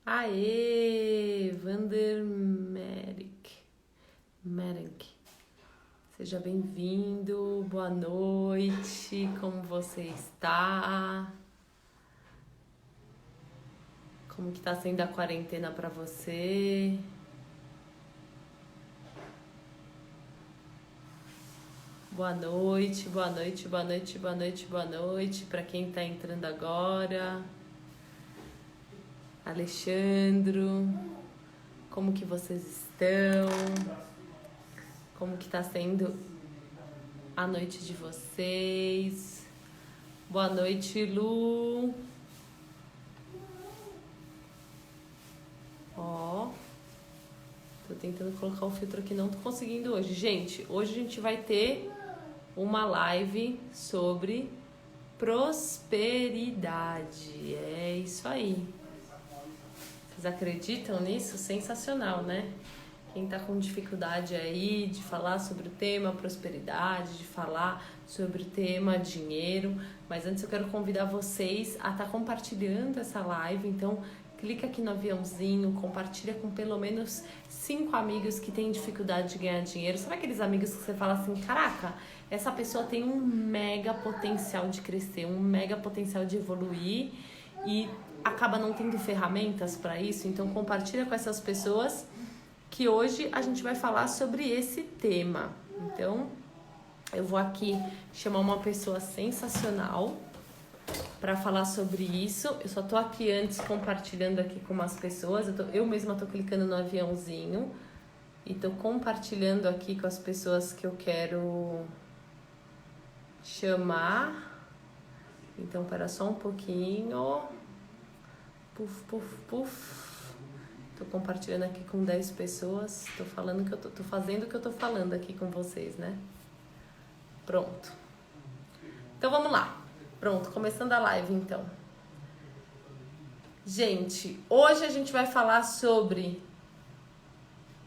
Aê, Vander Merrick. Seja bem-vindo, boa noite, como você está? Como que tá sendo a quarentena para você? Boa noite, boa noite, boa noite, boa noite, boa noite para quem tá entrando agora. Alexandro, como que vocês estão? Como que tá sendo a noite de vocês? Boa noite, Lu. Ó, tô tentando colocar o filtro aqui, não tô conseguindo hoje. Gente, hoje a gente vai ter uma live sobre prosperidade. É isso aí. Vocês acreditam nisso? Sensacional, né? Quem tá com dificuldade aí de falar sobre o tema prosperidade, de falar sobre o tema dinheiro, mas antes eu quero convidar vocês a estar compartilhando essa live, então clica aqui no aviãozinho, compartilha com pelo menos 5 amigos que têm dificuldade de ganhar dinheiro. Sabe aqueles amigos que você fala assim, caraca, essa pessoa tem um mega potencial de crescer, um mega potencial de evoluir e acaba não tendo ferramentas para isso? Então compartilha com essas pessoas que hoje a gente vai falar sobre esse tema. Então, eu vou aqui chamar uma pessoa sensacional para falar sobre isso. Eu só tô aqui antes compartilhando aqui com umas pessoas. Eu mesma tô clicando no aviãozinho e tô compartilhando aqui com as pessoas que eu quero chamar. Então, espera só um pouquinho. Puf, puf, puf. Tô compartilhando aqui com 10 pessoas. Tô falando que tô fazendo o que eu tô falando aqui com vocês, né? Pronto. Então vamos lá. Pronto, começando a live então. Gente, hoje a gente vai falar sobre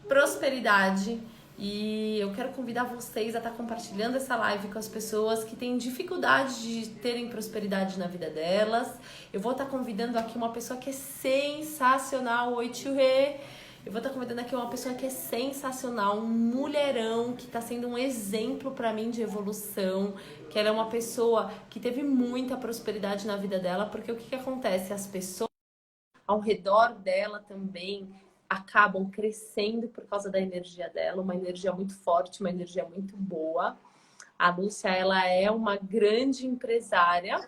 prosperidade e eu quero convidar vocês a estar compartilhando essa live com as pessoas que têm dificuldade de terem prosperidade na vida delas. Eu vou estar convidando aqui uma pessoa que é sensacional. Oi, tio Rê. Eu vou estar convidando aqui uma pessoa que é sensacional, um mulherão que está sendo um exemplo para mim de evolução, que ela é uma pessoa que teve muita prosperidade na vida dela, porque o que acontece? As pessoas ao redor dela também acabam crescendo por causa da energia dela, uma energia muito forte, uma energia muito boa. A Lúcia, ela é uma grande empresária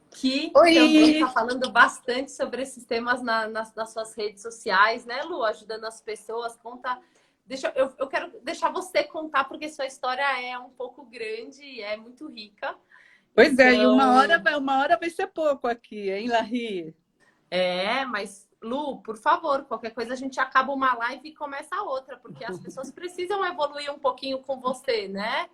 que também Oi! está falando bastante sobre esses temas nas suas redes sociais, né, Lu? Ajudando as pessoas. Conta. Eu quero deixar você contar, porque sua história é um pouco grande e é muito rica. Pois é, e Então, uma hora vai ser pouco aqui, hein, Larry? mas, Lu, por favor, qualquer coisa a gente acaba uma live e começa a outra, porque as pessoas precisam evoluir um pouquinho com você, né?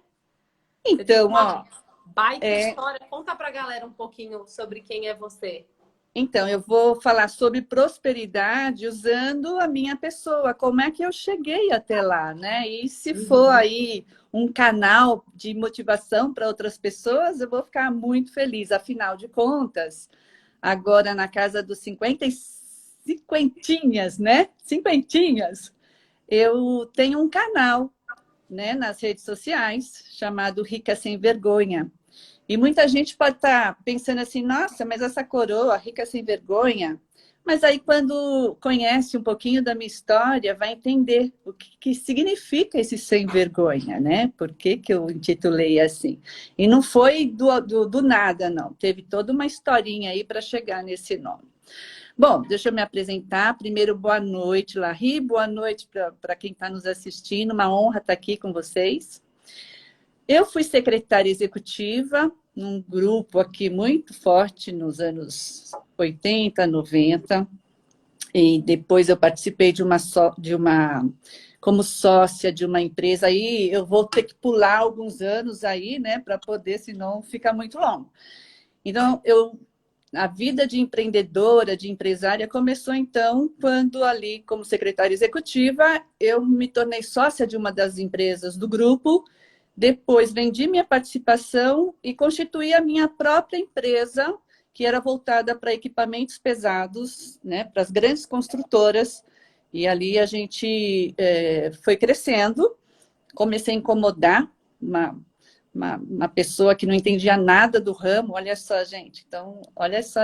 Você tem Então, uma ó, baita é, história. Conta pra galera um pouquinho sobre quem é você. então, eu vou falar sobre prosperidade usando a minha pessoa, como é que eu cheguei até lá, né? E se for Uhum. aí um canal de motivação para outras pessoas, eu vou ficar muito feliz. Afinal de contas, agora na casa dos 50 cinquentinhas, né? Cinquentinhas, eu tenho um canal, né, nas redes sociais, chamado Rica Sem Vergonha. E muita gente pode estar pensando assim, nossa, mas essa coroa, rica sem vergonha. Mas aí, quando conhece um pouquinho da minha história, vai entender o que significa esse sem vergonha, né? Por que que eu intitulei assim? E não foi do nada, não. Teve toda uma historinha aí para chegar nesse nome. Bom, deixa eu me apresentar. Primeiro, boa noite, Larry. Boa noite para quem está nos assistindo. Uma honra estar aqui com vocês. Eu fui secretária executiva num grupo aqui muito forte nos anos 80, 90. E depois eu participei como sócia de uma empresa. Aí eu vou ter que pular alguns anos aí, né, para poder, senão fica muito longo. Então, a vida de empreendedora, de empresária, começou então quando ali, como secretária executiva, eu me tornei sócia de uma das empresas do grupo, depois vendi minha participação e constituí a minha própria empresa, que era voltada para equipamentos pesados, né, para as grandes construtoras, e ali a gente foi crescendo, comecei a incomodar uma pessoa que não entendia nada do ramo, olha só, gente, então, olha só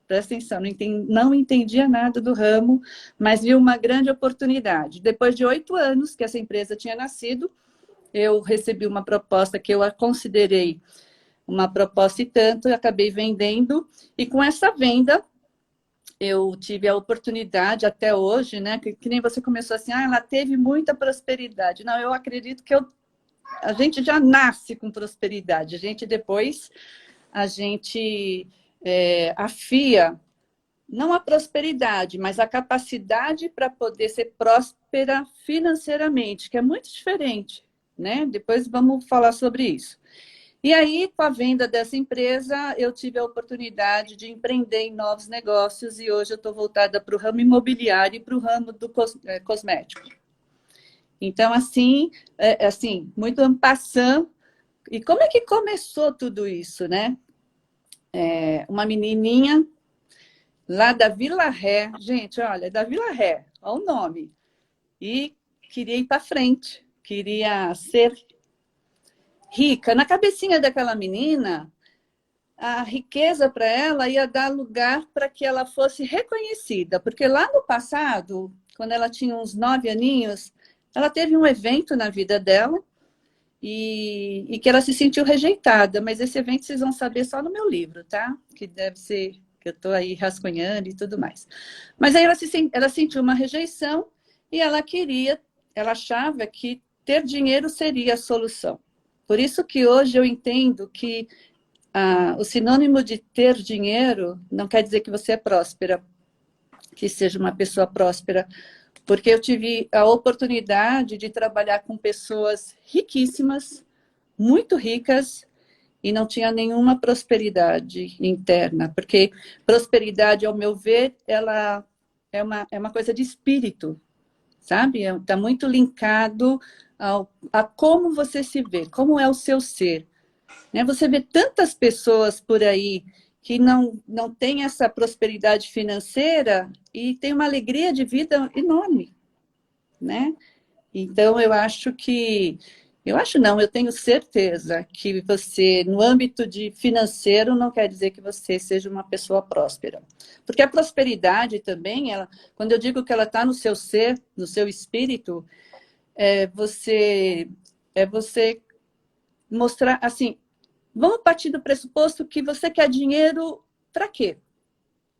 presta atenção, não entendia nada do ramo, mas viu uma grande oportunidade. Depois de 8 anos que essa empresa tinha nascido, eu recebi uma proposta que eu a considerei uma proposta e tanto, eu acabei vendendo, e com essa venda, eu tive a oportunidade até hoje, né, que nem você começou assim, ela teve muita prosperidade. Não, eu acredito que a gente já nasce com prosperidade, a gente afia, não a prosperidade, mas a capacidade para poder ser próspera financeiramente, que é muito diferente, né? Depois vamos falar sobre isso. E aí, com a venda dessa empresa, eu tive a oportunidade de empreender em novos negócios e hoje eu estou voltada para o ramo imobiliário e para o ramo do cosmético. Então, assim, muito en passant. E como é que começou tudo isso, né? Uma menininha lá da Vila Ré, gente, olha, da Vila Ré, olha o nome, e queria ir para frente, queria ser rica. Na cabecinha daquela menina, a riqueza para ela ia dar lugar para que ela fosse reconhecida, porque lá no passado, quando ela tinha uns 9 aninhos, ela teve um evento na vida dela e que ela se sentiu rejeitada, mas esse evento vocês vão saber só no meu livro, tá? Que deve ser, que eu estou aí rascunhando e tudo mais. Mas aí ela sentiu uma rejeição e ela achava que ter dinheiro seria a solução. Por isso que hoje eu entendo que o sinônimo de ter dinheiro não quer dizer que você é próspera, que seja uma pessoa próspera, porque eu tive a oportunidade de trabalhar com pessoas riquíssimas, muito ricas, e não tinha nenhuma prosperidade interna, porque prosperidade, ao meu ver, ela é uma coisa de espírito, sabe? Está muito linkado a como você se vê, como é o seu ser. Né? Você vê tantas pessoas por aí que não têm essa prosperidade financeira e tem uma alegria de vida enorme, né? Então, eu tenho certeza que você, no âmbito de financeiro, não quer dizer que você seja uma pessoa próspera. Porque a prosperidade também, quando eu digo que ela está no seu ser, no seu espírito, você mostrar, assim, vamos partir do pressuposto que você quer dinheiro para quê?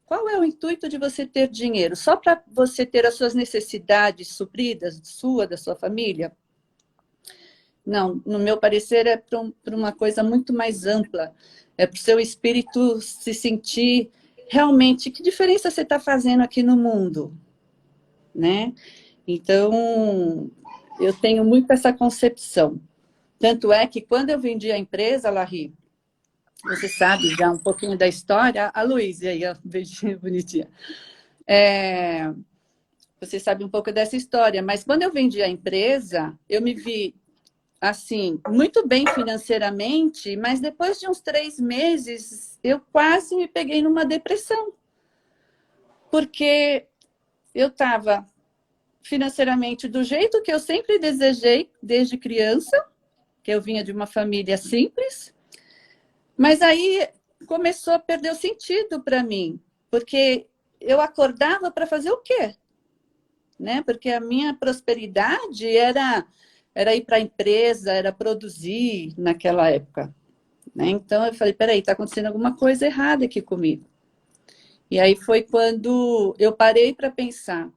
Qual é o intuito de você ter dinheiro? Só para você ter as suas necessidades supridas, da sua família? Não, no meu parecer é para uma coisa muito mais ampla. É para o seu espírito se sentir realmente que diferença você está fazendo aqui no mundo, né? Então, eu tenho muito essa concepção. Tanto é que quando eu vendi a empresa, Larry, você sabe já um pouquinho da história, a Luísa aí, a beijinha bonitinha. Você sabe um pouco dessa história, mas quando eu vendi a empresa, eu me vi assim, muito bem financeiramente, mas depois de uns 3 meses, eu quase me peguei numa depressão. Porque eu estava financeiramente do jeito que eu sempre desejei, desde criança, que eu vinha de uma família simples, mas aí começou a perder o sentido para mim, porque eu acordava para fazer o quê? Né? Porque a minha prosperidade era ir para a empresa, era produzir naquela época. Né? Então, eu falei, peraí, está acontecendo alguma coisa errada aqui comigo. E aí foi quando eu parei para pensar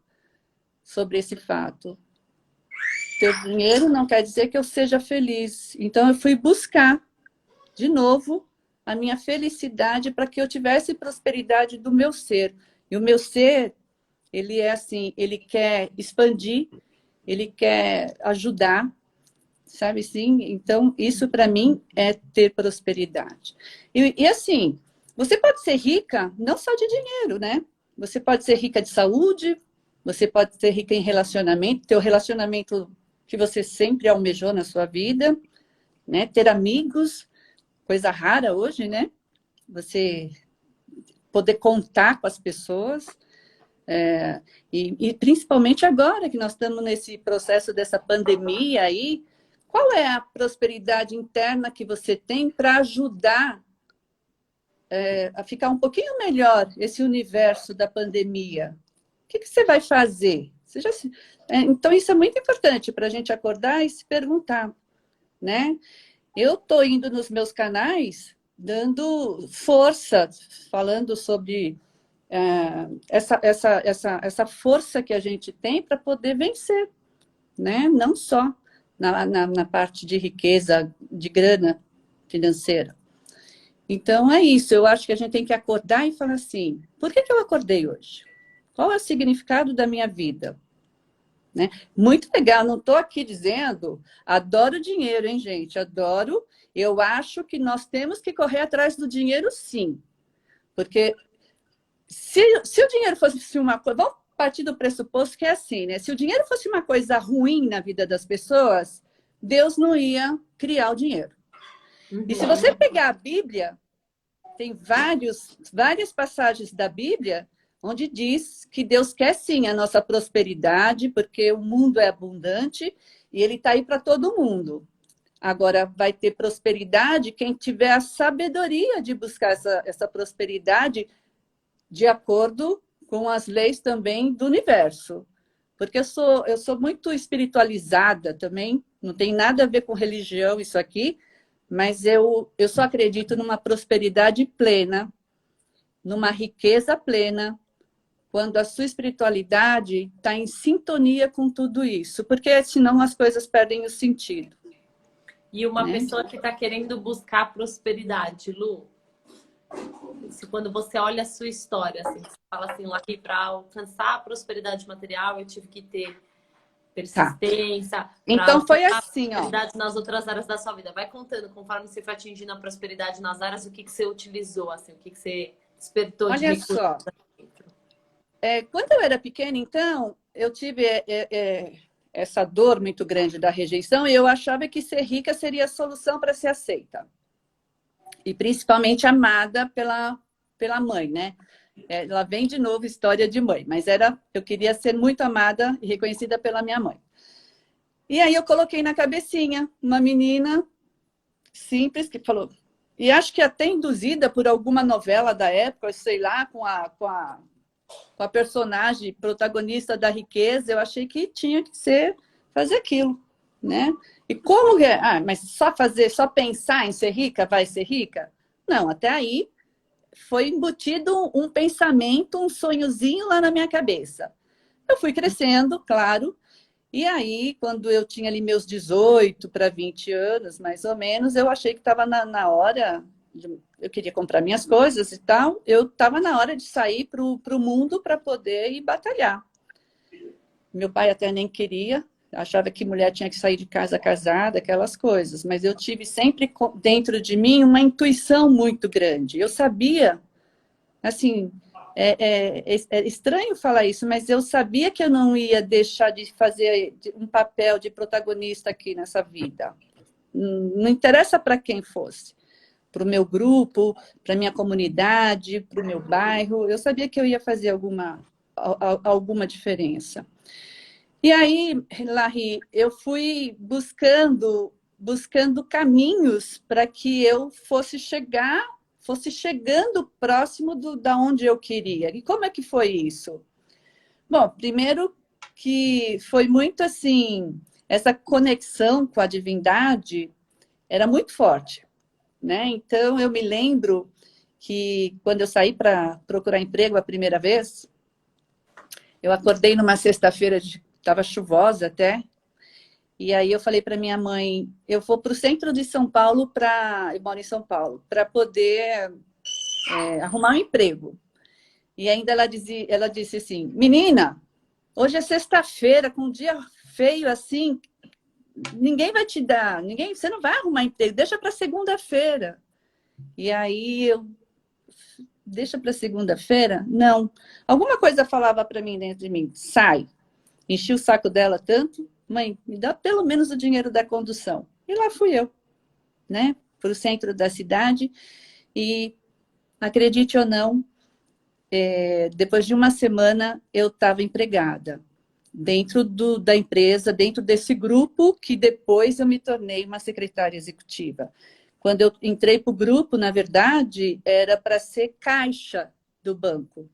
sobre esse fato. Ter dinheiro não quer dizer que eu seja feliz. Então, eu fui buscar, de novo, a minha felicidade para que eu tivesse prosperidade do meu ser. E o meu ser, ele é assim, ele quer expandir, ele quer ajudar, sabe assim? Então, isso para mim é ter prosperidade. E assim, você pode ser rica não só de dinheiro, né? Você pode ser rica de saúde, você pode ser rica em relacionamento, ter o relacionamento que você sempre almejou na sua vida, né? Ter amigos, coisa rara hoje, né? Você poder contar com as pessoas. E principalmente agora que nós estamos nesse processo dessa pandemia aí, qual é a prosperidade interna que você tem para ajudar a ficar um pouquinho melhor esse universo da pandemia? O que você vai fazer? Então, isso é muito importante para a gente acordar e se perguntar, né? Eu estou indo nos meus canais dando força, falando sobre essa força que a gente tem para poder vencer, né? Não só na parte de riqueza, de grana financeira. Então, é isso. Eu acho que a gente tem que acordar e falar assim, por que eu acordei hoje? Qual é o significado da minha vida? Né? Muito legal, não estou aqui dizendo, adoro dinheiro, hein, gente? Adoro. Eu acho que nós temos que correr atrás do dinheiro, sim. Porque se o dinheiro fosse uma coisa... Vamos partir do pressuposto que é assim, né? Se o dinheiro fosse uma coisa ruim na vida das pessoas, Deus não ia criar o dinheiro. Uhum. E se você pegar a Bíblia, tem várias passagens da Bíblia onde diz que Deus quer sim a nossa prosperidade, porque o mundo é abundante e ele está aí para todo mundo. Agora, vai ter prosperidade quem tiver a sabedoria de buscar essa prosperidade de acordo com as leis também do universo. Porque eu sou muito espiritualizada também, não tem nada a ver com religião isso aqui, mas eu só acredito numa prosperidade plena, numa riqueza plena, quando a sua espiritualidade está em sintonia com tudo isso, porque senão as coisas perdem o sentido. E uma pessoa que está querendo buscar prosperidade, Lu, quando você olha a sua história, assim, você fala assim, lá que para alcançar a prosperidade material eu tive que ter persistência. Tá. Então foi assim, ó. Prosperidade nas outras áreas da sua vida. Vai contando, conforme você foi atingindo a prosperidade nas áreas, o que você utilizou, assim, o que você despertou de recursos. Olha só. Quando eu era pequena, então, eu tive essa dor muito grande da rejeição e eu achava que ser rica seria a solução para ser aceita. E principalmente amada pela mãe, né? Ela vem de novo história de mãe, mas eu queria ser muito amada e reconhecida pela minha mãe. E aí eu coloquei na cabecinha uma menina simples que falou... E acho que até induzida por alguma novela da época, sei lá, com a personagem protagonista da riqueza, eu achei que tinha que fazer aquilo, né? E como que mas só pensar em ser rica vai ser rica? Não, até aí foi embutido um pensamento, um sonhozinho lá na minha cabeça. Eu fui crescendo, claro, e aí, quando eu tinha ali meus 18 para 20 anos, mais ou menos, eu achei que estava na hora... Eu queria comprar minhas coisas e tal, eu estava na hora de sair para o mundo para poder ir batalhar. Meu pai até nem queria, achava que mulher tinha que sair de casa casada, aquelas coisas, mas eu tive sempre dentro de mim uma intuição muito grande. Eu sabia, assim, é estranho falar isso, mas eu sabia que eu não ia deixar de fazer um papel de protagonista aqui nessa vida. Não interessa para quem fosse. Para o meu grupo, para a minha comunidade, para o meu bairro. Eu sabia que eu ia fazer alguma diferença. E aí, Larry, eu fui buscando caminhos para que eu fosse chegando próximo da onde eu queria. E como é que foi isso? Bom, primeiro que foi muito assim, essa conexão com a divindade era muito forte. Né? Então, eu me lembro que quando eu saí para procurar emprego a primeira vez, eu acordei numa sexta-feira, estava chuvosa até, e aí eu falei para minha mãe, eu vou para o centro de São Paulo, eu moro em São Paulo, para poder arrumar um emprego. E ainda ela disse assim, menina, hoje é sexta-feira, com um dia feio assim, ninguém vai te dar, você não vai arrumar emprego, deixa para segunda-feira. E aí deixa para segunda-feira? Não. Alguma coisa falava para mim dentro de mim, sai. Enchi o saco dela tanto, mãe, me dá pelo menos o dinheiro da condução. E lá fui eu, né, para o centro da cidade. E acredite ou não, depois de uma semana, eu estava empregada dentro da empresa, dentro desse grupo, que depois eu me tornei uma secretária executiva. Quando eu entrei para o grupo, na verdade, era para ser caixa do banco,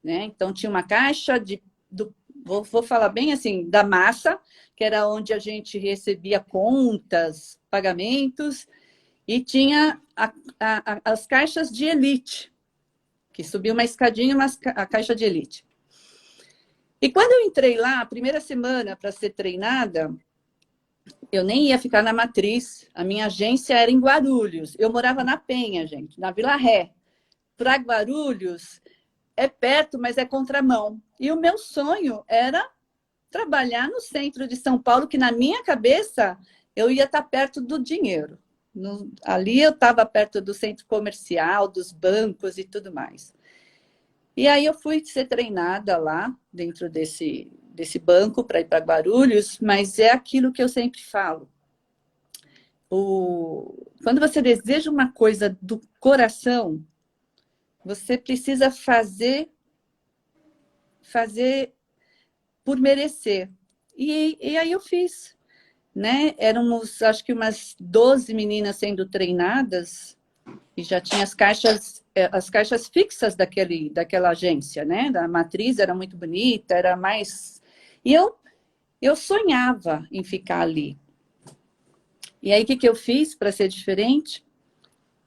né? Então, tinha uma caixa vou falar bem assim, da massa, que era onde a gente recebia contas, pagamentos, e tinha as caixas de elite, que subia uma escadinha, a caixa de elite. E quando eu entrei lá, a primeira semana para ser treinada, eu nem ia ficar na matriz, a minha agência era em Guarulhos. Eu morava na Penha, gente, na Vila Ré. Para Guarulhos é perto, mas é contramão. E o meu sonho era trabalhar no centro de São Paulo, que na minha cabeça eu ia estar perto do dinheiro. Ali eu estava perto do centro comercial, dos bancos e tudo mais. E aí eu fui ser treinada lá, dentro desse banco, para ir para Guarulhos, mas é aquilo que eu sempre falo. Quando você deseja uma coisa do coração, você precisa fazer por merecer. E aí eu fiz, né? Éramos, acho que umas 12 meninas sendo treinadas, e já tinha as caixas fixas daquela agência, né? Da matriz era muito bonita, era mais... E eu sonhava em ficar ali. E aí, o que eu fiz para ser diferente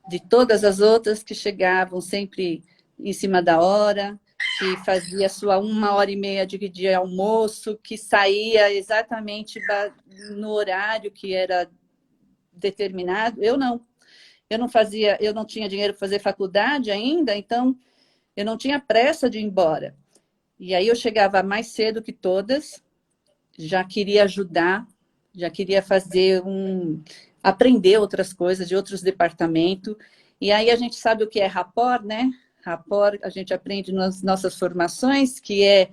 de todas as outras que chegavam sempre em cima da hora, que fazia sua 1h30 de almoço, que saía exatamente no horário que era determinado? Eu não. Eu não tinha dinheiro para fazer faculdade ainda, então eu não tinha pressa de ir embora. E aí eu chegava mais cedo que todas, já queria ajudar, já queria aprender outras coisas de outros departamentos. E aí a gente sabe o que é rapport, né? Rapport a gente aprende nas nossas formações, que é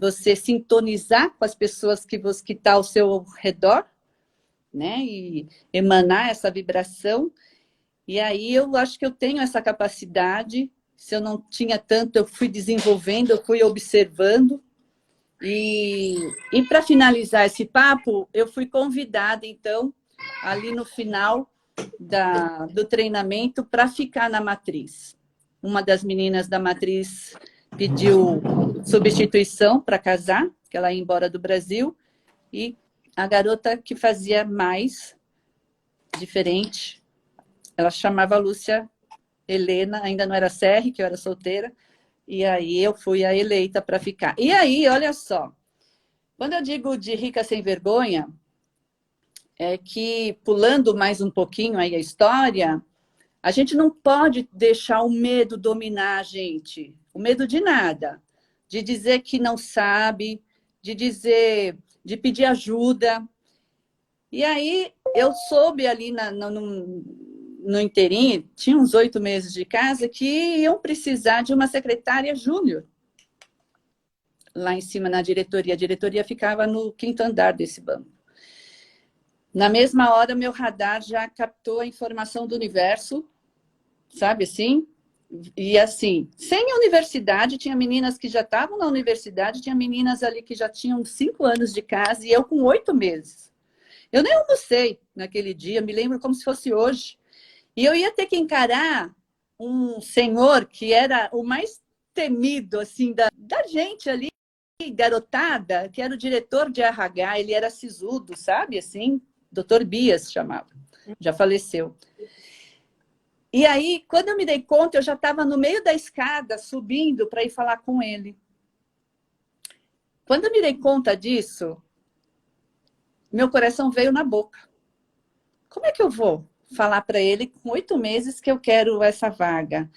você sintonizar com as pessoas que estão ao seu redor, né? E emanar essa vibração. E aí eu acho que eu tenho essa capacidade. Se eu não tinha tanto, eu fui desenvolvendo, eu fui observando. E para finalizar esse papo, eu fui convidada, então, ali no final do treinamento, para ficar na matriz. Uma das meninas da matriz pediu substituição para casar, que ela ia embora do Brasil, e a garota que fazia mais, diferente, ela chamava Lúcia Helena, ainda não era CR, que eu era solteira, e aí eu fui a eleita para ficar. E aí, olha só, quando eu digo de rica sem vergonha, é que, pulando mais um pouquinho aí a história, a gente não pode deixar o medo dominar a gente. O medo de nada. De dizer que não sabe, de pedir ajuda. E aí, eu soube ali no inteirinho, tinha uns 8 meses de casa, que iam precisar de uma secretária júnior. Lá em cima, na diretoria. A diretoria ficava no 5º andar desse banco. Na mesma hora, meu radar já captou a informação do universo, sabe assim? E assim, sem universidade, tinha meninas que já estavam na universidade, tinha meninas ali que já tinham 5 anos de casa, e eu com 8 meses. Eu nem almocei naquele dia, me lembro como se fosse hoje. E eu ia ter que encarar um senhor que era o mais temido, assim, da gente ali, garotada, que era o diretor de RH, ele era sisudo, sabe, assim, Dr. Bias chamava, já faleceu. E aí, quando eu me dei conta, eu já estava no meio da escada, subindo para ir falar com ele. Quando eu me dei conta disso, meu coração veio na boca. Como é que eu vou falar para ele, com 8 meses, que eu quero essa vaga?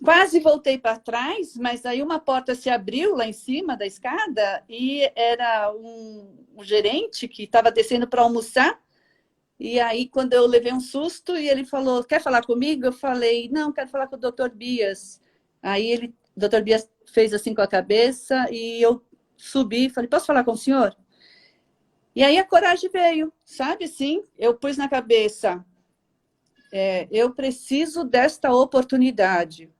Quase voltei para trás, mas aí uma porta se abriu lá em cima da escada e era um gerente que estava descendo para almoçar. E aí, quando eu levei um susto, e ele falou, quer falar comigo? Eu falei, não, quero falar com o Dr. Bias. Aí o Dr. Bias fez assim com a cabeça e eu subi e falei, posso falar com o senhor? E aí a coragem veio, sabe assim? Eu pus na cabeça, eu preciso desta oportunidade.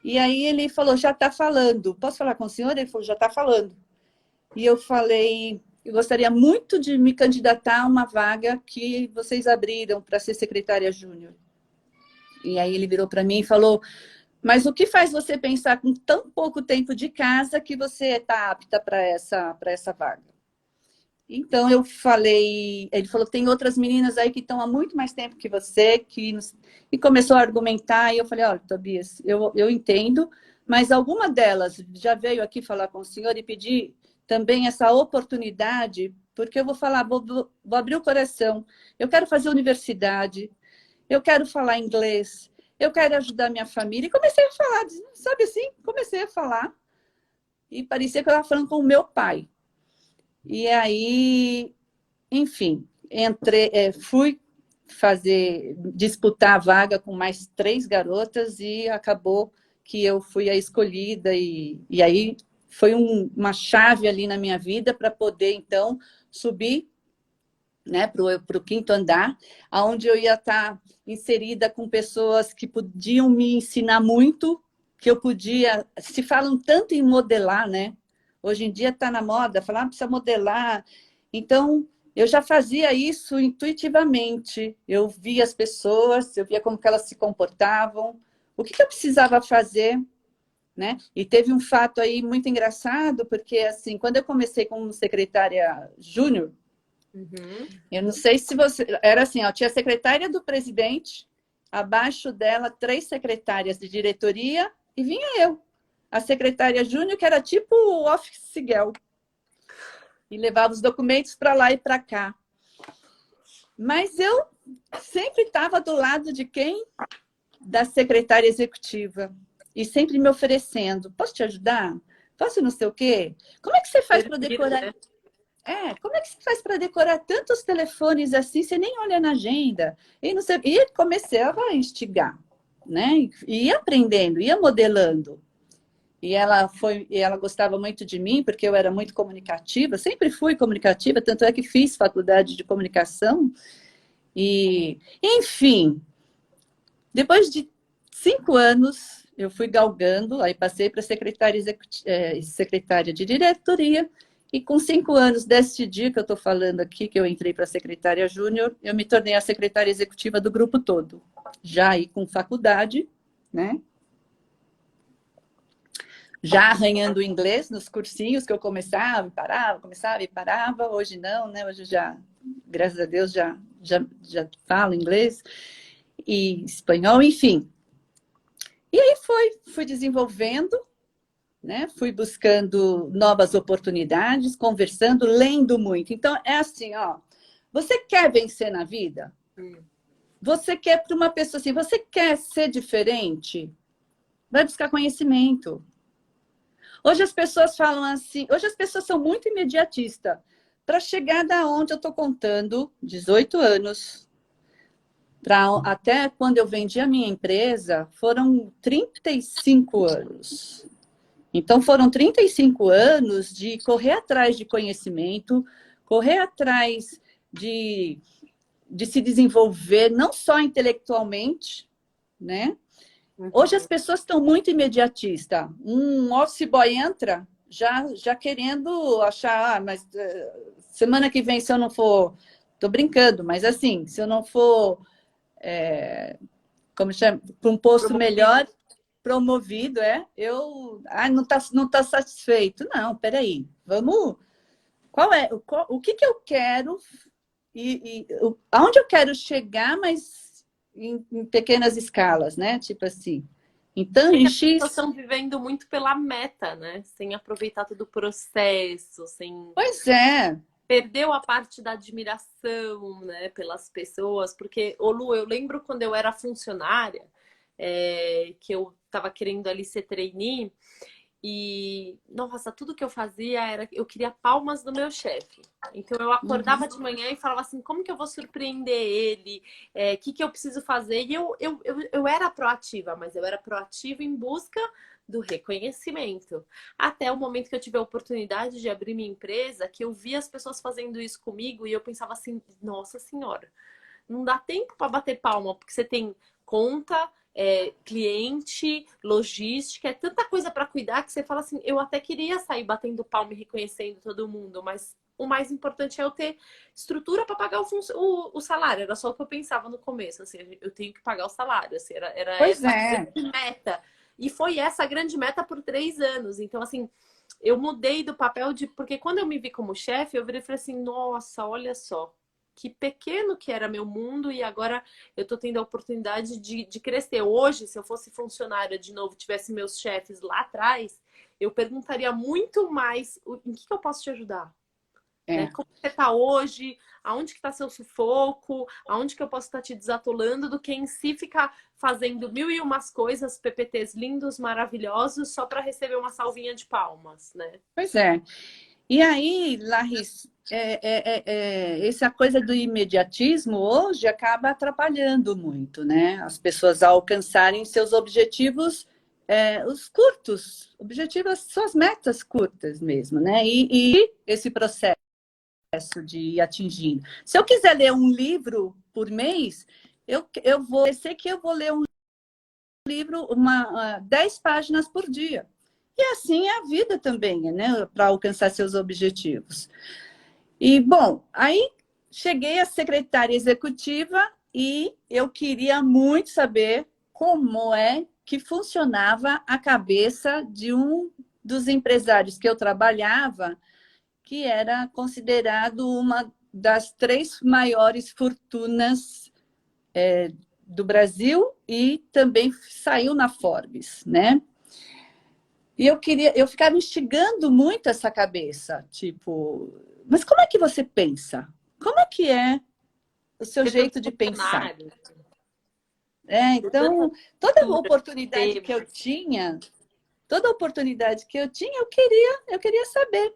E aí ele falou, já está falando. Posso falar com o senhor? Ele falou, já está falando. E eu falei, eu gostaria muito de me candidatar a uma vaga que vocês abriram para ser secretária júnior. E aí ele virou para mim e falou, mas o que faz você pensar com tão pouco tempo de casa que você está apta para essa vaga? Então eu falei, ele falou, tem outras meninas aí que estão há muito mais tempo que você, e começou a argumentar, e eu falei, olha, Tobias, eu entendo, mas alguma delas já veio aqui falar com o senhor e pedir também essa oportunidade, porque eu vou falar, vou abrir o coração, eu quero fazer universidade, eu quero falar inglês, eu quero ajudar minha família, e comecei a falar, sabe assim, comecei a falar, e parecia que eu estava falando com o meu pai. E aí, enfim, fui disputar a vaga com mais 3 garotas e acabou que eu fui a escolhida e aí foi uma chave ali na minha vida para poder, então, subir, né, para o 5º andar, onde eu ia estar inserida com pessoas que podiam me ensinar muito, que eu podia... Se falam tanto em modelar, né? Hoje em dia está na moda, falar, precisa modelar. Então, eu já fazia isso intuitivamente. Eu via as pessoas, eu via como que elas se comportavam, o que eu precisava fazer, né? E teve um fato aí muito engraçado, porque, assim, quando eu comecei como secretária júnior, eu não sei se você... Era assim, ó, tinha a secretária do presidente, abaixo dela 3 secretárias de diretoria, e vinha eu, a secretária júnior, que era tipo o office girl, e levava os documentos para lá e para cá. Mas eu sempre estava do lado de quem? Da secretária executiva. E sempre me oferecendo. Posso te ajudar? Posso não sei o quê? Como é que você faz para decorar? Como é que você faz para decorar tantos telefones assim? Você nem olha na agenda. E, não sei... e comecei a instigar, né? E ia aprendendo, ia modelando. E ela gostava muito de mim, porque eu era muito comunicativa, sempre fui comunicativa, tanto é que fiz faculdade de comunicação. E, enfim, depois de 5 anos, eu fui galgando, aí passei para secretária de diretoria, e com 5 anos deste dia que eu estou falando aqui, que eu entrei para a secretária júnior, eu me tornei a secretária executiva do grupo todo. Já aí com faculdade, né? Já arranhando o inglês nos cursinhos que eu começava e parava. Hoje não, né? Hoje já, graças a Deus, já falo inglês e espanhol, enfim. E aí fui desenvolvendo, né? Fui buscando novas oportunidades, conversando, lendo muito. Então, é assim, ó. Você quer vencer na vida? Você quer para uma pessoa assim, você quer ser diferente? Vai buscar conhecimento. Hoje as pessoas falam assim, hoje as pessoas são muito imediatistas. Para chegar da onde eu estou contando, 18 anos, até quando eu vendi a minha empresa, foram 35 anos. Então, foram 35 anos de correr atrás de conhecimento, correr atrás de se desenvolver, não só intelectualmente, né? Hoje as pessoas estão muito imediatistas. Um office boy entra já querendo achar, mas semana que vem, se eu não for... Estou brincando, mas assim, se eu não for, como chama, para um posto melhor, promovido, não tá satisfeito. Não, peraí, vamos... o que eu quero aonde eu quero chegar, mas em pequenas escalas, né? Tipo assim. Então, É que em as pessoas X... estão vivendo muito pela meta, né? Sem aproveitar todo o processo, sem... Pois é. Perdeu a parte da admiração, né, pelas pessoas, porque, ô Lu, eu lembro quando eu era funcionária, que eu estava querendo ali ser trainee, e, nossa, tudo que eu fazia era... Eu queria palmas do meu chefe. Então, eu acordava de manhã e falava assim, como que eu vou surpreender ele? O que eu preciso fazer? E eu era proativa, mas eu era proativa em busca do reconhecimento. Até o momento que eu tive a oportunidade de abrir minha empresa, que eu vi as pessoas fazendo isso comigo e eu pensava assim, nossa senhora, não dá tempo para bater palma, porque você tem conta, cliente, logística, é tanta coisa para cuidar que você fala assim, eu até queria sair batendo palma e reconhecendo todo mundo, mas o mais importante é eu ter estrutura para pagar o salário. Era só o que eu pensava no começo, assim, eu tenho que pagar o salário, assim, era Pois essa a é. grande meta. E foi essa a grande meta por 3 anos. Então, assim, eu mudei do papel de... Porque quando eu me vi como chefe, eu virei e falei assim, nossa, olha só, que pequeno que era meu mundo e agora eu tô tendo a oportunidade de crescer. Hoje, se eu fosse funcionária de novo, tivesse meus chefes lá atrás, eu perguntaria muito mais em que eu posso te ajudar? Né? É. Como você está hoje? Aonde que está seu sufoco? Aonde que eu posso estar te desatolando? Do que em si ficar fazendo mil e umas coisas, PPTs lindos, maravilhosos, só para receber uma salvinha de palmas, né? Pois é. E aí, Larissa, essa coisa do imediatismo hoje acaba atrapalhando muito, né? As pessoas a alcançarem seus objetivos, os curtos, objetivos, suas metas curtas mesmo, né? E esse processo de ir atingindo. Se eu quiser ler um livro por mês, eu vou, eu sei que eu vou ler um livro, 10 páginas por dia. E assim é a vida também, né? Para alcançar seus objetivos. E, bom, aí cheguei a secretária executiva e eu queria muito saber como é que funcionava a cabeça de um dos empresários que eu trabalhava, que era considerado uma das 3 maiores fortunas do Brasil e também saiu na Forbes, né? E eu ficava instigando muito essa cabeça, tipo, mas como é que você pensa? Como é que é o seu Ter tantos jeito de pensar? funcionários, ter tanta Então, toda estrutura de oportunidade que eu sistemas. tinha, toda oportunidade que eu tinha, eu queria saber.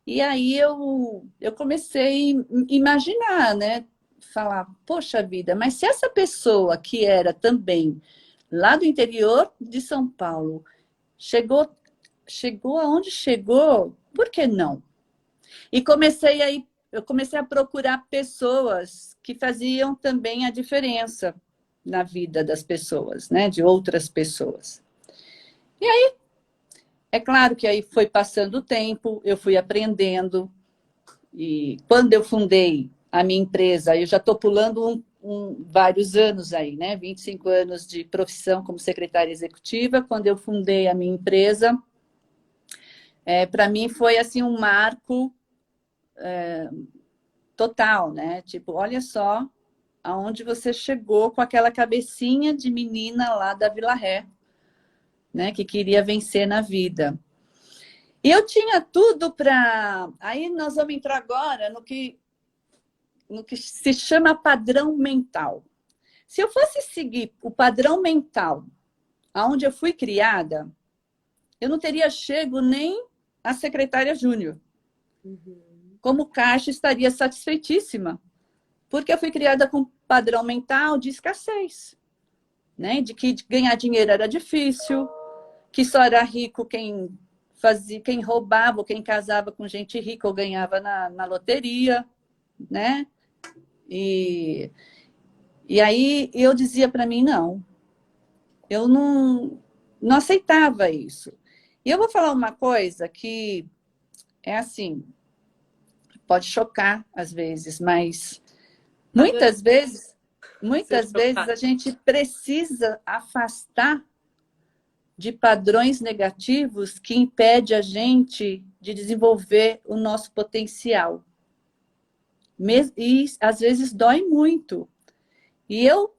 E aí eu comecei a imaginar, né? Falar, poxa vida, mas se essa pessoa que era também lá do interior de São Paulo chegou aonde chegou, por que não? E eu comecei a procurar pessoas que faziam também a diferença na vida das pessoas, né? De outras pessoas. É claro que aí foi passando o tempo, eu fui aprendendo, e quando eu fundei a minha empresa, eu já estou pulando vários anos aí, né? 25 anos de profissão como secretária executiva. Quando eu fundei a minha empresa, para mim foi assim um marco total, né? Tipo, olha só aonde você chegou com aquela cabecinha de menina lá da Vila Ré, né? Que queria vencer na vida. E eu tinha tudo para... Aí nós vamos entrar agora no que se chama padrão mental. Se eu fosse seguir o padrão mental aonde eu fui criada, eu não teria chego nem a secretária júnior. Uhum. Como caixa, estaria satisfeitíssima, porque eu fui criada com padrão mental de escassez, né? De que ganhar dinheiro era difícil, que só era rico quem roubava, ou quem casava com gente rica ou ganhava na loteria, né? E, e aí eu dizia para mim, não, eu não aceitava isso. E eu vou falar uma coisa que é assim, pode chocar às vezes, mas Adorei muitas vezes, ser muitas vezes chocada. a gente precisa afastar de padrões negativos que impede a gente de desenvolver o nosso potencial. E às vezes dói muito. E eu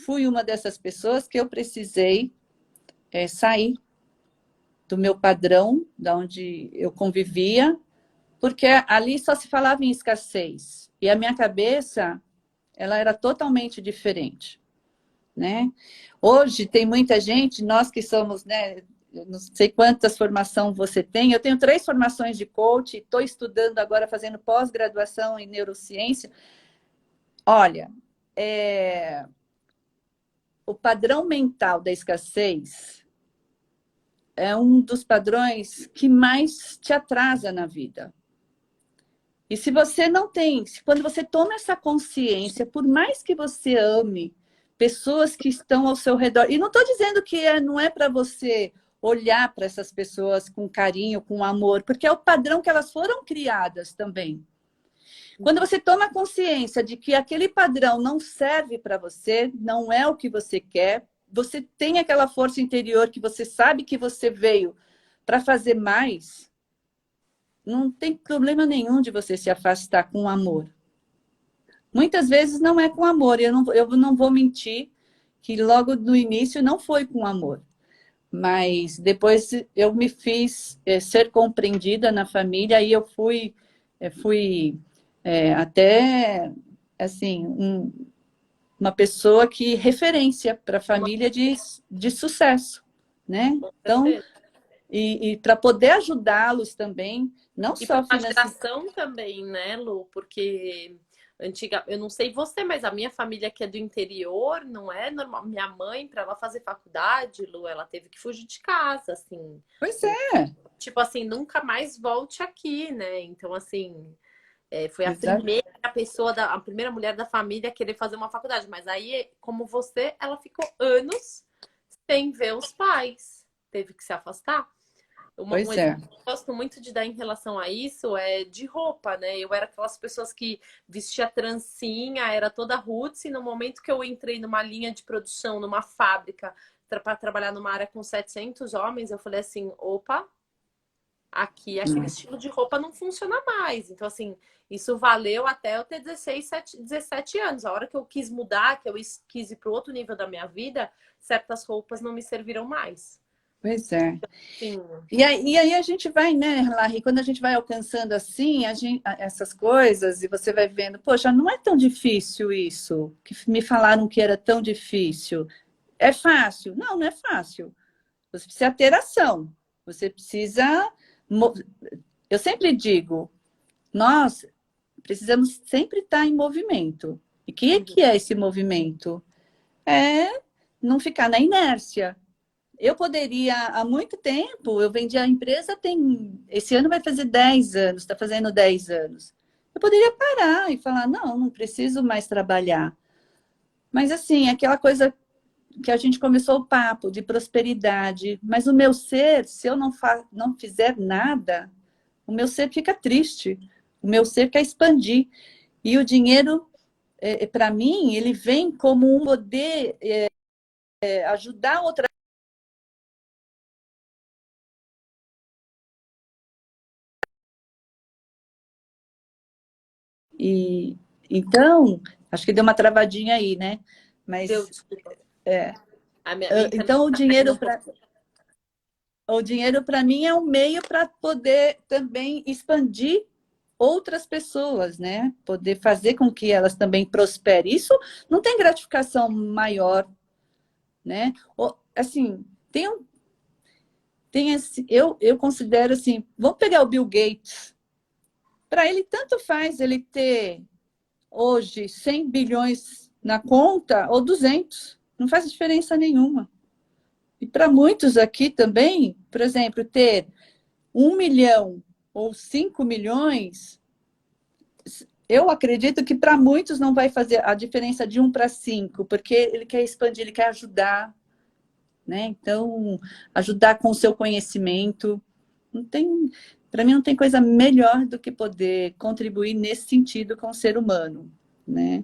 fui uma dessas pessoas que eu precisei sair do meu padrão, da onde eu convivia, porque ali só se falava em escassez. E a minha cabeça, ela era totalmente diferente, né? Hoje tem muita gente, nós que somos, né? Não sei quantas formações você tem. Eu tenho 3 formações de coach, estou estudando agora, fazendo pós-graduação em neurociência. Olha, o padrão mental da escassez é um dos padrões que mais te atrasa na vida. E se você não tem, quando você toma essa consciência, por mais que você ame, pessoas que estão ao seu redor. E não estou dizendo que não é para você olhar para essas pessoas com carinho, com amor, porque é o padrão que elas foram criadas também. Quando você toma consciência de que aquele padrão não serve para você, não é o que você quer, você tem aquela força interior que você sabe que você veio para fazer mais, não tem problema nenhum de você se afastar com amor. Muitas vezes não é com amor, eu não vou mentir que logo no início não foi com amor. Mas depois eu me fiz ser compreendida na família e eu fui até assim uma pessoa que referência para a família de sucesso, né? Então, e para poder ajudá-los também, não E para só uma financeiramente. geração também, né, Lu? Porque eu não sei você, mas a minha família que é do interior, não é normal. Minha mãe, para ela fazer faculdade, Lu, ela teve que fugir de casa, assim. Pois é, Tipo assim, nunca mais volte aqui, né? Então, assim, foi a exato. primeira pessoa, a primeira mulher da família a querer fazer uma faculdade. Mas aí, como você, ela ficou anos sem ver os pais. Teve que se afastar. Um Pois é. exemplo que eu gosto muito de dar em relação a isso é de roupa, né? Eu era aquelas pessoas que vestia trancinha, era toda roots, e no momento que eu entrei numa linha de produção, numa fábrica, para trabalhar numa área com 700 homens, eu falei assim: opa, aqui aquele estilo de roupa não funciona mais. Então, assim, isso valeu até eu ter 17 anos. A hora que eu quis mudar, que eu quis ir para outro nível da minha vida, certas roupas não me serviram mais. Pois é. Sim. E aí a gente vai, né, Larry, quando a gente vai alcançando assim, essas coisas, e você vai vendo, poxa, não é tão difícil isso, que me falaram que era tão difícil. É fácil? Não, não é fácil. Você precisa ter ação. Você precisa. Eu sempre digo, nós precisamos sempre estar em movimento. E o que é esse movimento? É não ficar na inércia. Eu poderia, há muito tempo, eu vendi a empresa, esse ano vai fazer 10 anos, está fazendo 10 anos. Eu poderia parar e falar, não, não preciso mais trabalhar. Mas assim, aquela coisa que a gente começou o papo de prosperidade, mas o meu ser, se eu não fizer nada, o meu ser fica triste, o meu ser quer expandir. E o dinheiro, para mim, ele vem como um poder ajudar outra. E então, acho que deu uma travadinha aí, né? Deu, Mas desculpa. é, A minha internet então tá caindo um pouco. o dinheiro para mim é um meio para poder também expandir outras pessoas, né? Poder fazer com que elas também prosperem. Isso não tem gratificação maior, né? Assim, eu considero assim, vamos pegar o Bill Gates. Para ele, tanto faz ele ter hoje 100 bilhões na conta ou 200, não faz diferença nenhuma. E para muitos aqui também, por exemplo, ter 1 milhão ou 5 milhões, eu acredito que para muitos não vai fazer a diferença de 1 para 5, porque ele quer expandir, ele quer ajudar, né? Então, ajudar com o seu conhecimento. Não tem, para mim, não tem coisa melhor do que poder contribuir nesse sentido com o ser humano, né?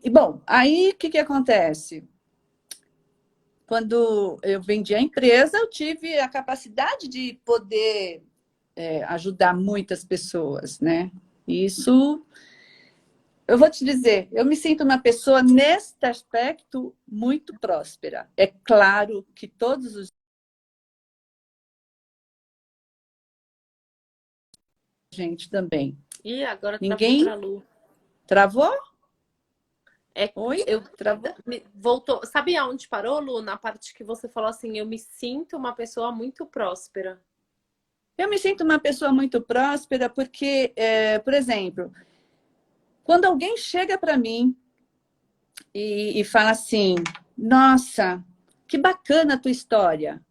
Bom, aí o que acontece? Quando eu vendi a empresa, eu tive a capacidade de poder ajudar muitas pessoas, né? Isso, eu vou te dizer, eu me sinto uma pessoa, neste aspecto, muito próspera. É claro que todos os gente também. Ih, agora travou Ninguém pra Lu. travou? É, Oi? eu Travou? voltou. Sabe aonde parou, Lu? Na parte que você falou assim, eu me sinto uma pessoa muito próspera. Eu me sinto uma pessoa muito próspera porque, por exemplo, quando alguém chega para mim e fala assim: Nossa, que bacana a tua história.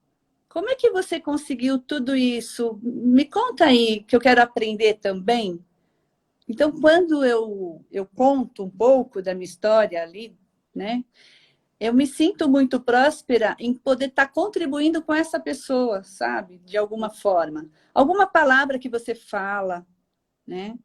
Como é que você conseguiu tudo isso? Me conta aí, que eu quero aprender também. Então, quando eu conto um pouco da minha história ali, né? Eu me sinto muito próspera em poder estar contribuindo com essa pessoa, sabe? De alguma forma. Alguma palavra que você fala, né?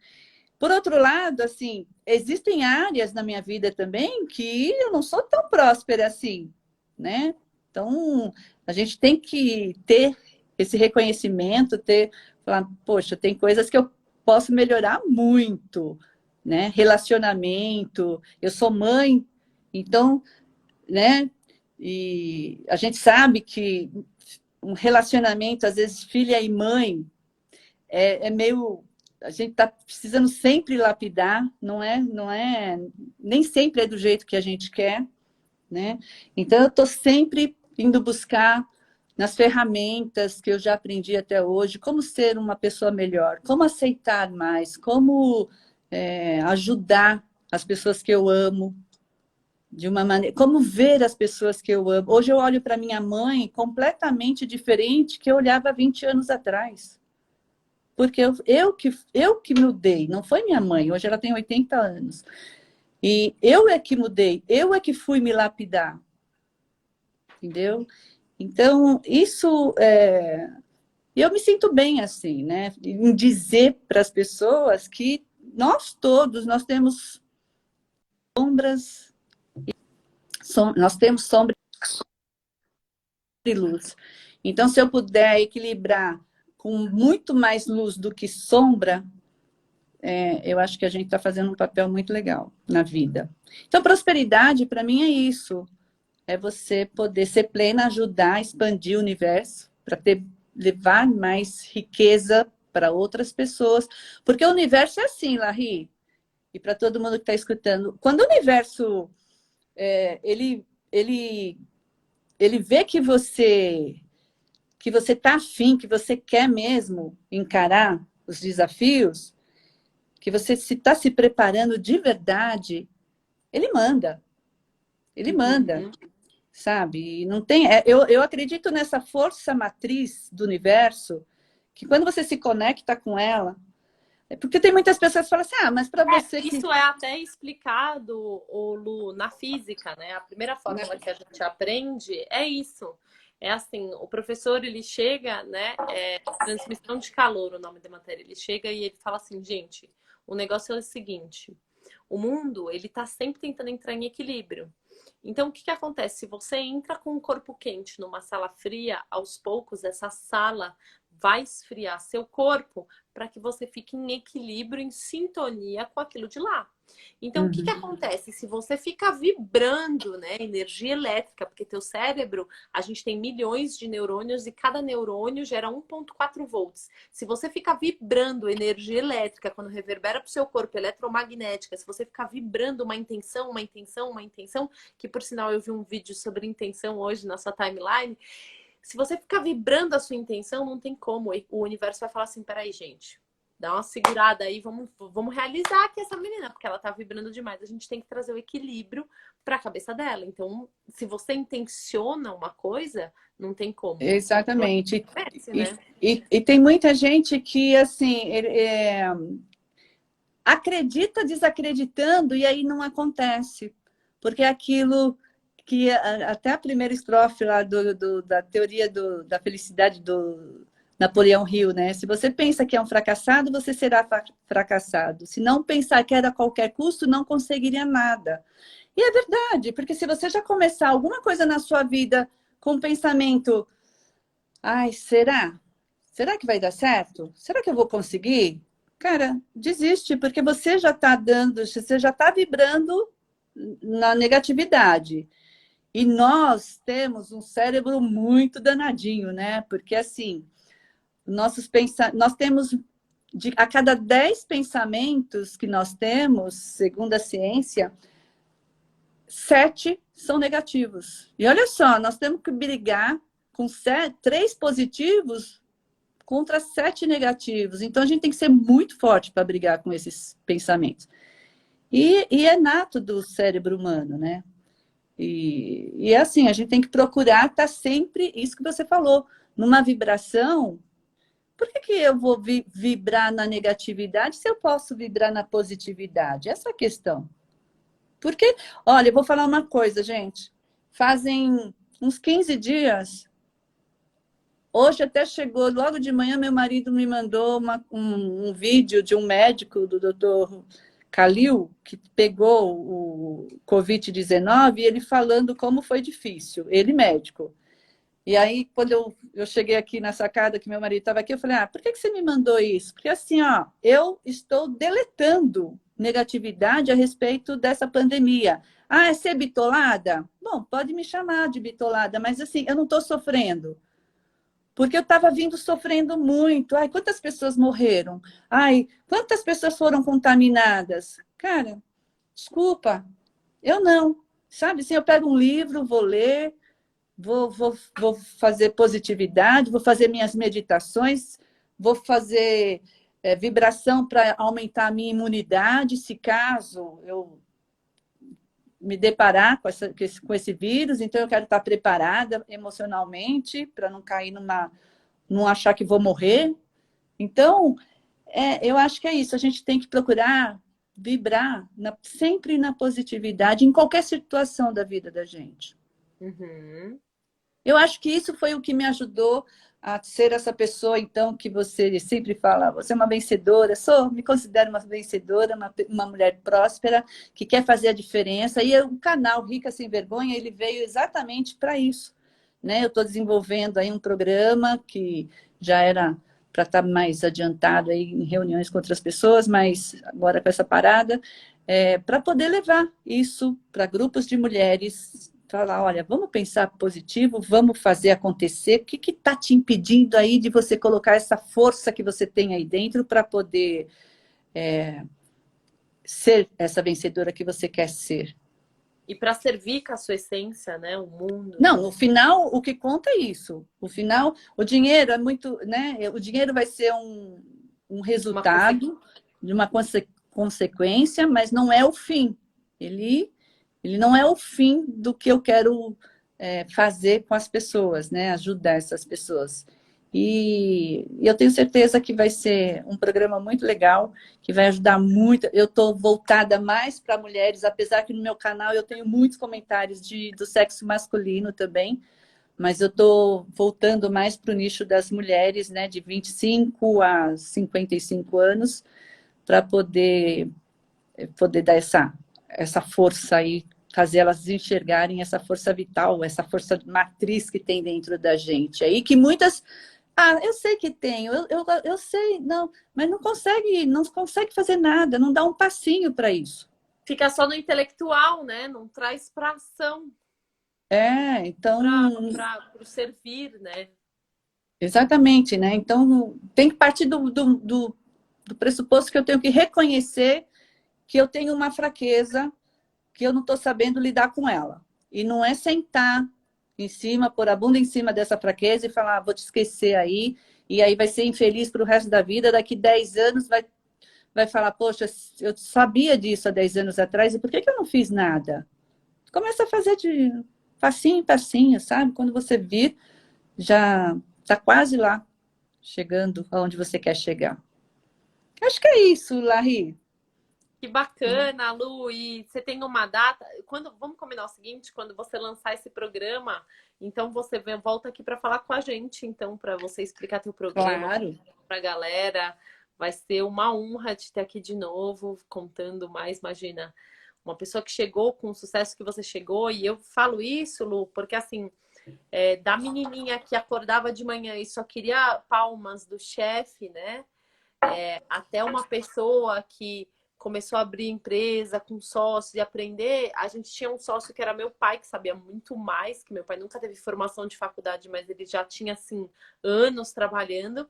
Por outro lado, assim, existem áreas na minha vida também que eu não sou tão próspera assim, né? Então, a gente tem que ter esse reconhecimento, falar, poxa, tem coisas que eu posso melhorar muito, né? Relacionamento, eu sou mãe, então, né? E a gente sabe que um relacionamento, às vezes, filha e mãe, é meio. A gente está precisando sempre lapidar, nem sempre é do jeito que a gente quer, né? Então, eu estou sempre indo buscar nas ferramentas que eu já aprendi até hoje, como ser uma pessoa melhor, como aceitar mais, como ajudar as pessoas que eu amo, de uma maneira, como ver as pessoas que eu amo. Hoje eu olho para minha mãe completamente diferente que eu olhava 20 anos atrás. Porque eu que mudei, não foi minha mãe, hoje ela tem 80 anos. E eu é que mudei, eu é que fui me lapidar, entendeu? Então, eu me sinto bem assim, né? Em dizer para as pessoas que nós temos sombras, nós temos sombra e luz. Então, se eu puder equilibrar com muito mais luz do que sombra, eu acho que a gente está fazendo um papel muito legal na vida. Então, prosperidade, para mim, é isso. É você poder ser plena, ajudar, expandir o universo, para levar mais riqueza para outras pessoas. Porque o universo é assim, Larry, e para todo mundo que está escutando. Quando o universo, ele vê que você está afim, que você quer mesmo encarar os desafios, que você está se preparando de verdade, ele manda. Ele manda, sabe? E não tem. Eu acredito nessa força matriz do universo, que quando você se conecta com ela. Porque tem muitas pessoas que falam assim, mas para você que. Isso é até explicado, Lu, na física, né? A primeira fórmula que a gente aprende é isso. É assim, o professor, ele chega, né? Transmissão de calor, o nome da matéria. Ele chega e ele fala assim, gente, o negócio é o seguinte, o mundo, ele tá sempre tentando entrar em equilíbrio. Então, o que que acontece? Se você entra com um corpo quente numa sala fria, aos poucos, essa sala vai esfriar seu corpo para que você fique em equilíbrio, em sintonia com aquilo de lá. Então, o que que acontece? Se você fica vibrando, né, energia elétrica, porque teu cérebro, a gente tem milhões de neurônios e cada neurônio gera 1,4 volts. Se você ficar vibrando energia elétrica, quando reverbera para o seu corpo eletromagnética, se você ficar vibrando uma intenção, uma intenção, uma intenção, que por sinal eu vi um vídeo sobre intenção hoje na sua timeline, se você ficar vibrando a sua intenção, não tem como. O universo vai falar assim, peraí, gente, dá uma segurada aí, vamos realizar aqui essa menina, porque ela tá vibrando demais. A gente tem que trazer o equilíbrio para a cabeça dela. Então, se você intenciona uma coisa, não tem como. Exatamente. Acontece, né? E tem muita gente que, assim, acredita desacreditando e aí não acontece. Porque é aquilo que até a primeira estrofe lá da teoria da felicidade do Napoleão Hill, né? Se você pensa que é um fracassado, você será fracassado. Se não pensar que era a qualquer custo, não conseguiria nada. E é verdade, porque se você já começar alguma coisa na sua vida com o pensamento, ai, será? Será que vai dar certo? Será que eu vou conseguir? Cara, desiste, porque você já está você já está vibrando na negatividade. E nós temos um cérebro muito danadinho, né? Porque assim, nós temos a cada 10 pensamentos que nós temos, segundo a ciência, 7 são negativos. E olha só, nós temos que brigar com 3 positivos contra 7 negativos. Então, a gente tem que ser muito forte para brigar com esses pensamentos. E é nato do cérebro humano, né? E é assim, a gente tem que procurar estar sempre, isso que você falou, numa vibração. Por que eu vou vibrar na negatividade se eu posso vibrar na positividade? Essa é a questão. Porque, olha, eu vou falar uma coisa, gente. Fazem uns 15 dias. Hoje até chegou, logo de manhã, meu marido me mandou um vídeo de um médico, do doutor Kalil, que pegou o Covid-19, e ele falando como foi difícil, ele médico. E aí, quando eu cheguei aqui na sacada, que meu marido estava aqui, eu falei, por que você me mandou isso? Porque assim, ó, eu estou deletando negatividade a respeito dessa pandemia. É ser bitolada? Bom, pode me chamar de bitolada, mas assim, eu não estou sofrendo. Porque eu estava vindo sofrendo muito. Ai, quantas pessoas morreram? Ai, quantas pessoas foram contaminadas? Cara, desculpa, eu não. Sabe, assim, eu pego um livro, vou ler, vou fazer positividade, vou fazer minhas meditações, vou fazer vibração para aumentar a minha imunidade, se caso eu me deparar com esse vírus, então eu quero estar preparada emocionalmente para não cair não achar que vou morrer. Então, eu acho que é isso. A gente tem que procurar vibrar sempre na positividade, em qualquer situação da vida da gente. Uhum. Eu acho que isso foi o que me ajudou a ser essa pessoa, então, que você sempre fala, você é uma vencedora, me considero uma vencedora, uma mulher próspera, que quer fazer a diferença. E o canal Rica Sem Vergonha, ele veio exatamente para isso. Né? Eu estou desenvolvendo aí um programa que já era para estar mais adiantado aí em reuniões com outras pessoas, mas agora com essa parada, para poder levar isso para grupos de mulheres, falar, olha, vamos pensar positivo, vamos fazer acontecer. O que está te impedindo aí de você colocar essa força que você tem aí dentro para poder ser essa vencedora que você quer ser? E para servir com a sua essência, né? O mundo. Não, no final, o que conta é isso. No final, o dinheiro é muito, né? O dinheiro vai ser um Uma resultado de uma consequência, mas não é o fim. Ele não é o fim do que eu quero fazer com as pessoas, né? Ajudar essas pessoas. E eu tenho certeza que vai ser um programa muito legal, que vai ajudar muito. Eu estou voltada mais para mulheres, apesar que no meu canal eu tenho muitos comentários do sexo masculino também, mas eu estou voltando mais para o nicho das mulheres, né, de 25 a 55 anos, para poder dar essa força aí, fazer elas enxergarem essa força vital, essa força matriz que tem dentro da gente aí, que muitas eu sei que tenho, eu sei, não, mas não consegue fazer nada, não dá um passinho para isso. Fica só no intelectual, né? Não traz para ação, Então, para o servir, né? exatamente, né? Então, tem que partir do pressuposto que eu tenho que reconhecer que eu tenho uma fraqueza, que eu não estou sabendo lidar com ela. E não é sentar em cima, pôr a bunda em cima dessa fraqueza e falar, vou te esquecer aí, e aí vai ser infeliz para o resto da vida, daqui 10 anos vai falar, poxa, eu sabia disso há 10 anos atrás, e por que eu não fiz nada? Começa a fazer de passinho em passinho, sabe? Quando você vir, já está quase lá, chegando aonde você quer chegar. Acho que é isso, Larry. Que bacana, Lu. E você tem uma data? Vamos combinar o seguinte, quando você lançar esse programa, então você volta aqui para falar com a gente, então, para você explicar teu programa Claro. para a galera. Vai ser uma honra te ter aqui de novo, contando mais, imagina, uma pessoa que chegou com o sucesso que você chegou. E eu falo isso, Lu, porque assim, da menininha que acordava de manhã e só queria palmas do chefe, né? Até uma pessoa que começou a abrir empresa com sócios e aprender. A gente tinha um sócio que era meu pai, que sabia muito mais, que meu pai nunca teve formação de faculdade, mas ele já tinha, assim, anos trabalhando.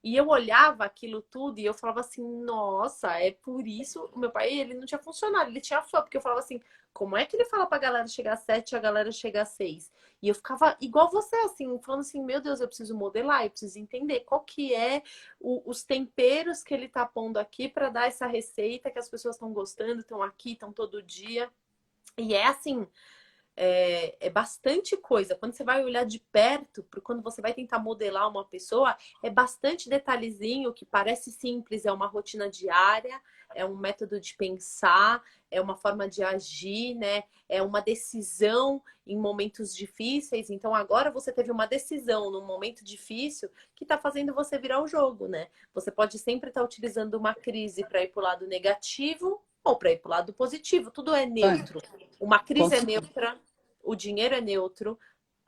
E eu olhava aquilo tudo e eu falava assim, nossa, é por isso. O meu pai, ele não tinha funcionário, ele tinha fã, porque eu falava assim, como é que ele fala pra galera chegar às 7 e a galera chegar às 6? E eu ficava igual você, assim, falando assim, meu Deus, eu preciso modelar, eu preciso entender qual que é os temperos que ele tá pondo aqui para dar essa receita que as pessoas estão gostando, estão aqui, estão todo dia. E é assim, é bastante coisa. Quando você vai olhar de perto, quando você vai tentar modelar uma pessoa, é bastante detalhezinho que parece simples, é uma rotina diária, é um método de pensar, é uma forma de agir, né? É uma decisão em momentos difíceis. Então agora você teve uma decisão num momento difícil que está fazendo você virar o jogo, né? Você pode sempre estar utilizando uma crise para ir para o lado negativo ou para ir para o lado positivo. Tudo é neutro. Uma Com crise é certeza. neutra, o dinheiro é neutro,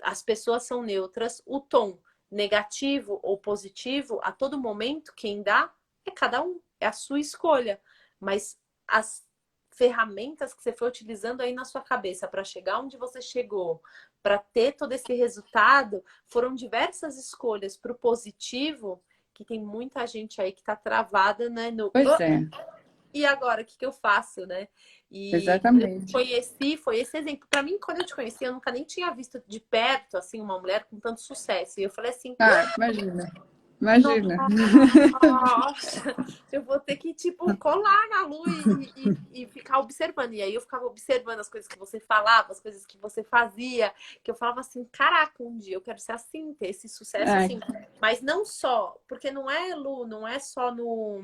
as pessoas são neutras, o tom negativo ou positivo, a todo momento, quem dá é cada um, é a sua escolha. Mas as ferramentas que você foi utilizando aí na sua cabeça para chegar onde você chegou, para ter todo esse resultado, foram diversas escolhas para o positivo, que tem muita gente aí que está travada, né, no Pois é, e agora, o que eu faço, né? E quando eu te exatamente. conheci, foi esse exemplo. Para mim, quando eu te conheci, eu nunca nem tinha visto de perto, assim, uma mulher com tanto sucesso. E eu falei assim, Ah, imagina, nossa, imagina. eu vou ter que, tipo, colar na Lu e ficar observando. E aí eu ficava observando as coisas que você falava, as coisas que você fazia, que eu falava assim, caraca, um dia eu quero ser assim, ter esse sucesso Ai, assim. Mas não só, porque não é, Lu, não é só no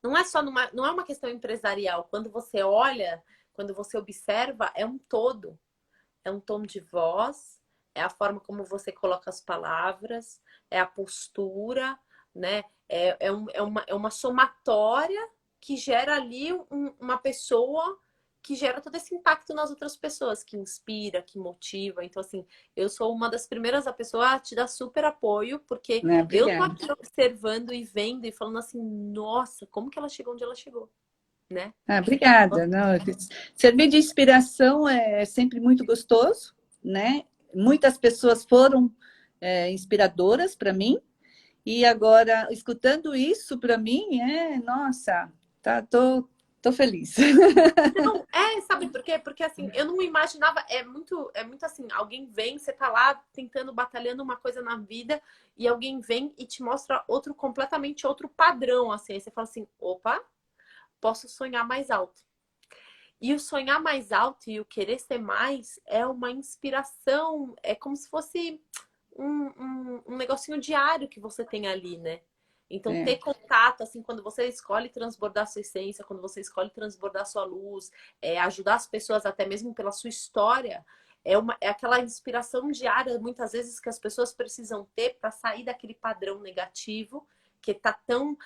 não é uma questão empresarial. Quando você olha, quando você observa, é um todo. É um tom de voz, é a forma como você coloca as palavras, é a postura, né? É uma somatória que gera ali uma pessoa que gera todo esse impacto nas outras pessoas, que inspira, que motiva. Então, assim, eu sou uma das primeiras a pessoa a te dar super apoio, porque né, eu tô obrigada. aqui observando e vendo e falando assim, nossa, como que ela chegou onde ela chegou, né? Ah, obrigada. Não, servir de inspiração é sempre muito gostoso, né? Muitas pessoas foram inspiradoras para mim, e agora, escutando isso para mim, nossa, tô feliz. Não, sabe por quê? Porque assim, eu não imaginava, é muito assim, alguém vem, você tá lá tentando, batalhando uma coisa na vida, e alguém vem e te mostra outro, completamente outro padrão, assim, aí você fala assim, opa, posso sonhar mais alto. E o sonhar mais alto e o querer ser mais é uma inspiração, é como se fosse um negocinho diário que você tem ali, né? Então, É, ter contato, assim, quando você escolhe transbordar sua essência, quando você escolhe transbordar sua luz, ajudar as pessoas até mesmo pela sua história, é aquela inspiração diária, muitas vezes, que as pessoas precisam ter para sair daquele padrão negativo que tá tão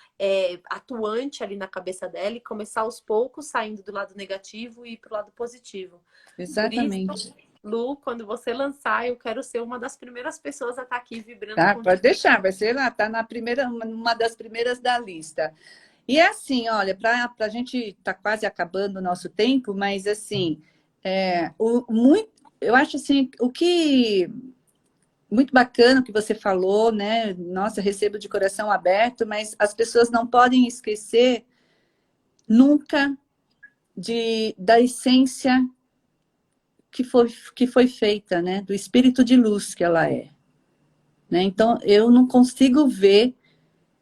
atuante ali na cabeça dela e começar aos poucos saindo do lado negativo e ir pro lado positivo. Por isso, exatamente. Lu, quando você lançar, eu quero ser uma das primeiras pessoas a estar aqui vibrando Tá, pode contigo. deixar, vai ser lá, tá na primeira, uma das primeiras da lista. E é assim, olha, para a gente tá quase acabando o nosso tempo, mas assim, eu acho assim, o que muito bacana o que você falou, né? Nossa, recebo de coração aberto, mas as pessoas não podem esquecer nunca da essência que foi feita, né? Do espírito de luz que ela é. Né? Então, eu não consigo ver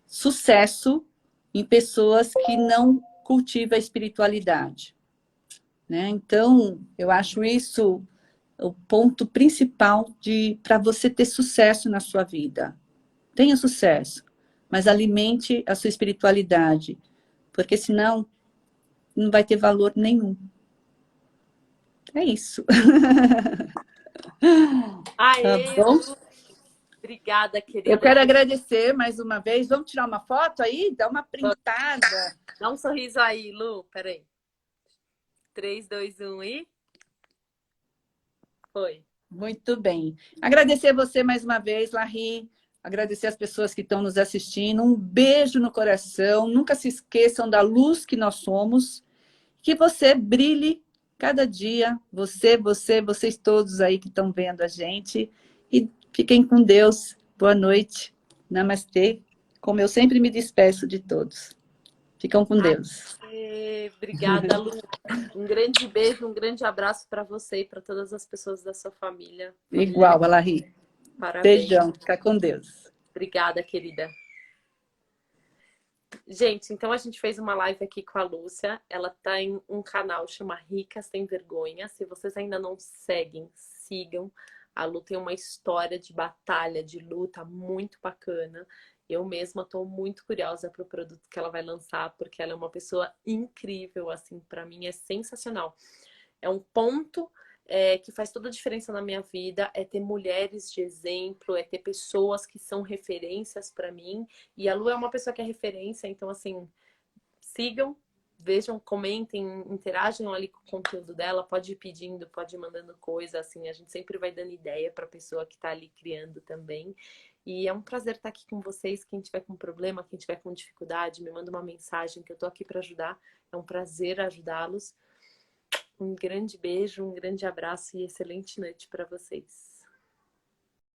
sucesso em pessoas que não cultivam a espiritualidade. Né? Então, eu acho isso o ponto principal para você ter sucesso na sua vida. Tenha sucesso, mas alimente a sua espiritualidade, porque senão não vai ter valor nenhum. É isso. Tá Aê, bom? Lu, obrigada, Eu querida. quero agradecer mais uma vez. Vamos tirar uma foto aí? Dá uma printada. Dá um sorriso aí, Lu. Peraí. 3, 2, 1 e foi. Muito bem. Agradecer você mais uma vez, Larry. Agradecer as pessoas que estão nos assistindo. Um beijo no coração. Nunca se esqueçam da luz que nós somos. Que você brilhe cada dia. Vocês todos aí que estão vendo a gente. E fiquem com Deus. Boa noite. Namastê. Como eu sempre me despeço de todos. Ficam com Deus. Aê, obrigada, Lu. Um grande beijo, um grande abraço para você e para todas as pessoas da sua família. Família, Igual, Larry. parabéns. Beijão. Fica com Deus. Obrigada, querida. Gente, então a gente fez uma live aqui com a Lúcia. Ela tá em um canal chama Rica Sem Vergonha. Se vocês ainda não seguem, sigam. A Lu tem uma história de batalha, de luta muito bacana. Eu mesma estou muito curiosa para o produto que ela vai lançar, porque ela é uma pessoa incrível, assim, para mim é sensacional. É um ponto que faz toda a diferença na minha vida, é ter mulheres de exemplo, é ter pessoas que são referências para mim. E a Lu é uma pessoa que é referência, então assim, sigam, vejam, comentem, interajam ali com o conteúdo dela, pode ir pedindo, pode ir mandando coisa, assim, a gente sempre vai dando ideia para a pessoa que está ali criando também. E é um prazer estar aqui com vocês. Quem tiver com problema, quem tiver com dificuldade, me manda uma mensagem que eu tô aqui para ajudar. É um prazer ajudá-los. Um grande beijo, um grande abraço e excelente noite para vocês.